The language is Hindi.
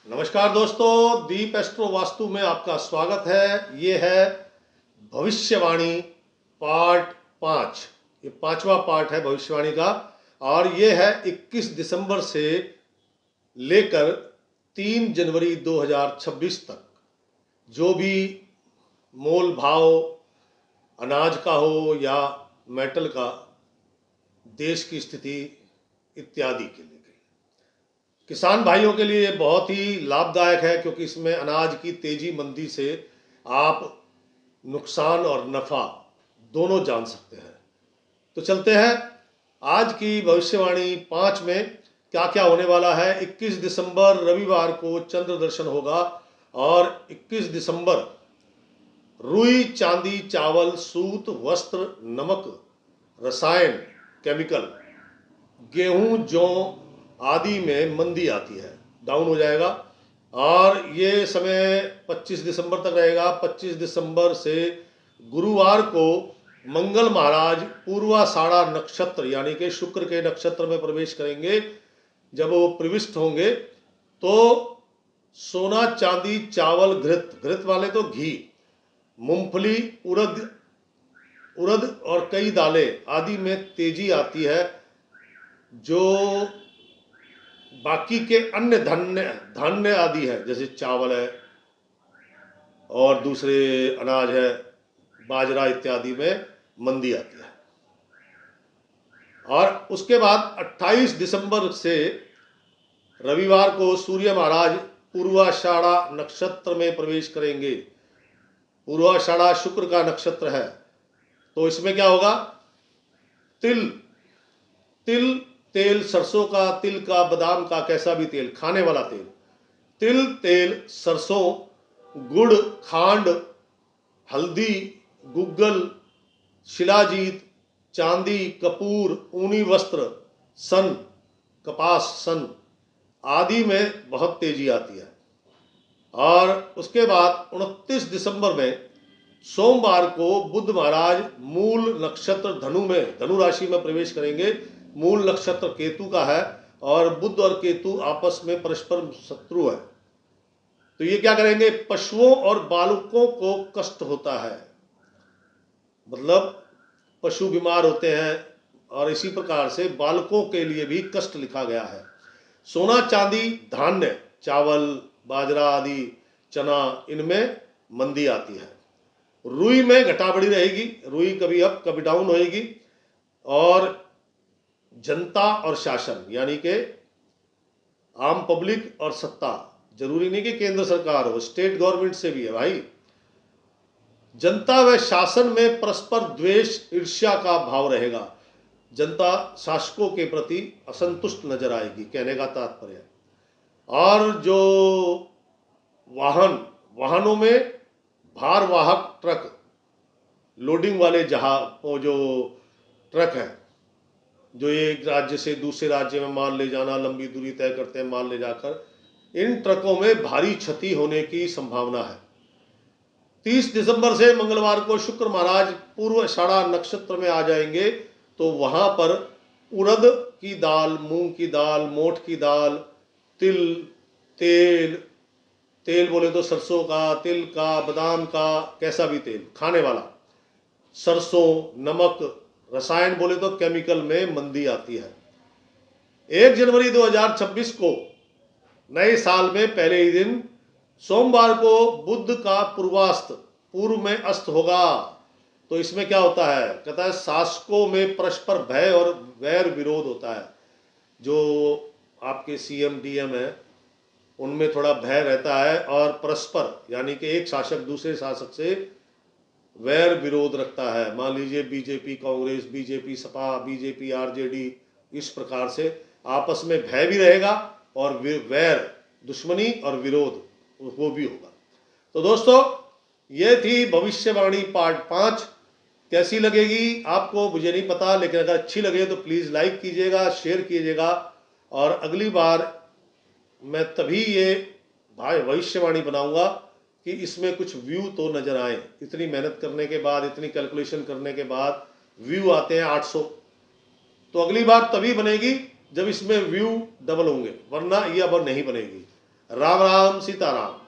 नमस्कार दोस्तों, दीप एस्ट्रो वास्तु में आपका स्वागत है। ये है भविष्यवाणी पार्ट 5। ये पांचवा पार्ट है भविष्यवाणी का और ये है 21 दिसंबर से लेकर 3 जनवरी 2026 तक। जो भी मोल भाव अनाज का हो या मेटल का, देश की स्थिति इत्यादि के लिए किसान भाइयों के लिए बहुत ही लाभदायक है, क्योंकि इसमें अनाज की तेजी मंदी से आप नुकसान और नफा दोनों जान सकते हैं। तो चलते हैं आज की भविष्यवाणी 5 में क्या क्या होने वाला है। 21 दिसंबर रविवार को चंद्र दर्शन होगा और 21 दिसंबर रुई, चांदी, चावल, सूत, वस्त्र, नमक, रसायन, केमिकल, गेहूं, जौ आदि में मंदी आती है, डाउन हो जाएगा। और ये समय 25 दिसंबर तक रहेगा। 25 दिसंबर से गुरुवार को मंगल महाराज पूर्वाषाढ़ा नक्षत्र यानी कि शुक्र के नक्षत्र में प्रवेश करेंगे। जब वो प्रविष्ट होंगे तो सोना, चांदी, चावल, घृत वाले तो घी, मूंगफली, उड़द और कई दालें आदि में तेजी आती है। जो बाकी के अन्य धान्य आदि है, जैसे चावल है और दूसरे अनाज है, बाजरा इत्यादि में मंदी आती है। और उसके बाद 28 दिसंबर से रविवार को सूर्य महाराज पूर्वाषाढ़ा नक्षत्र में प्रवेश करेंगे। पूर्वाषाढ़ा शुक्र का नक्षत्र है, तो इसमें क्या होगा? तिल तेल, सरसों का, तिल का, बादाम का, कैसा भी तेल, खाने वाला तेल, तिल, तेल, सरसों, गुड़, खांड, हल्दी, गुग्गल, शिलाजीत, चांदी, कपूर, ऊनी वस्त्र, सन, कपास, सन आदि में बहुत तेजी आती है। और उसके बाद 29 दिसंबर में सोमवार को बुध महाराज मूल नक्षत्र धनु राशि में प्रवेश करेंगे। मूल नक्षत्र केतु का है और बुध और केतु आपस में परस्पर शत्रु है। तो ये क्या करेंगे? पशुओं और बालकों को कष्ट होता है, मतलब पशु बीमार होते हैं और इसी प्रकार से बालकों के लिए भी कष्ट लिखा गया है। सोना, चांदी, धान्य, चावल, बाजरा आदि, चना, इनमें मंदी आती है। रुई में घटाबड़ी रहेगी, रुई कभी अप कभी डाउन होएगी। और जनता और शासन यानी कि आम पब्लिक और सत्ता, जरूरी नहीं कि केंद्र सरकार हो, स्टेट गवर्नमेंट से भी है भाई। जनता व शासन में परस्पर द्वेष, ईर्ष्या का भाव रहेगा। जनता शासकों के प्रति असंतुष्ट नजर आएगी, कहने का तात्पर्य। और जो वाहनों में भारवाहक ट्रक, लोडिंग वाले जहाज, जो ट्रक है जो एक राज्य से दूसरे राज्य में माल ले जाना, लंबी दूरी तय करते हैं माल ले जाकर, इन ट्रकों में भारी क्षति होने की संभावना है। 30 दिसंबर से मंगलवार को शुक्र महाराज पूर्वाषाढ़ा नक्षत्र में आ जाएंगे, तो वहां पर उड़द की दाल, मूंग की दाल, मोठ की दाल, तेल बोले तो सरसों का, तिल का, बादाम का, कैसा भी तेल, खाने वाला, सरसों, नमक, रसायन बोले तो केमिकल में मंदी आती है। 1 जनवरी 2026 को नए साल में पहले ही दिन सोमवार को बुध का पूर्व में अस्त होगा। तो इसमें क्या होता है? कहता है शासकों में परस्पर भय और वैर विरोध होता है। जो आपके सीएम डीएम है उनमें थोड़ा भय रहता है और परस्पर यानी कि एक शासक दूसरे शासक से वैर विरोध रखता है। मान लीजिए BJP Congress, BJP Sapa, BJP RJD, इस प्रकार से आपस में भय भी रहेगा और वैर, दुश्मनी और विरोध वो भी होगा। तो दोस्तों, ये थी भविष्यवाणी पार्ट 5। कैसी लगेगी आपको मुझे नहीं पता, लेकिन अगर अच्छी लगे तो प्लीज़ लाइक कीजिएगा, शेयर कीजिएगा। और अगली बार मैं तभी ये भविष्यवाणी बनाऊंगा कि इसमें कुछ व्यू तो नजर आए। इतनी मेहनत करने के बाद, इतनी कैलकुलेशन करने के बाद व्यू आते हैं 800, तो अगली बार तभी बनेगी जब इसमें व्यू डबल होंगे, वरना ये अब नहीं बनेगी। राम राम सीताराम।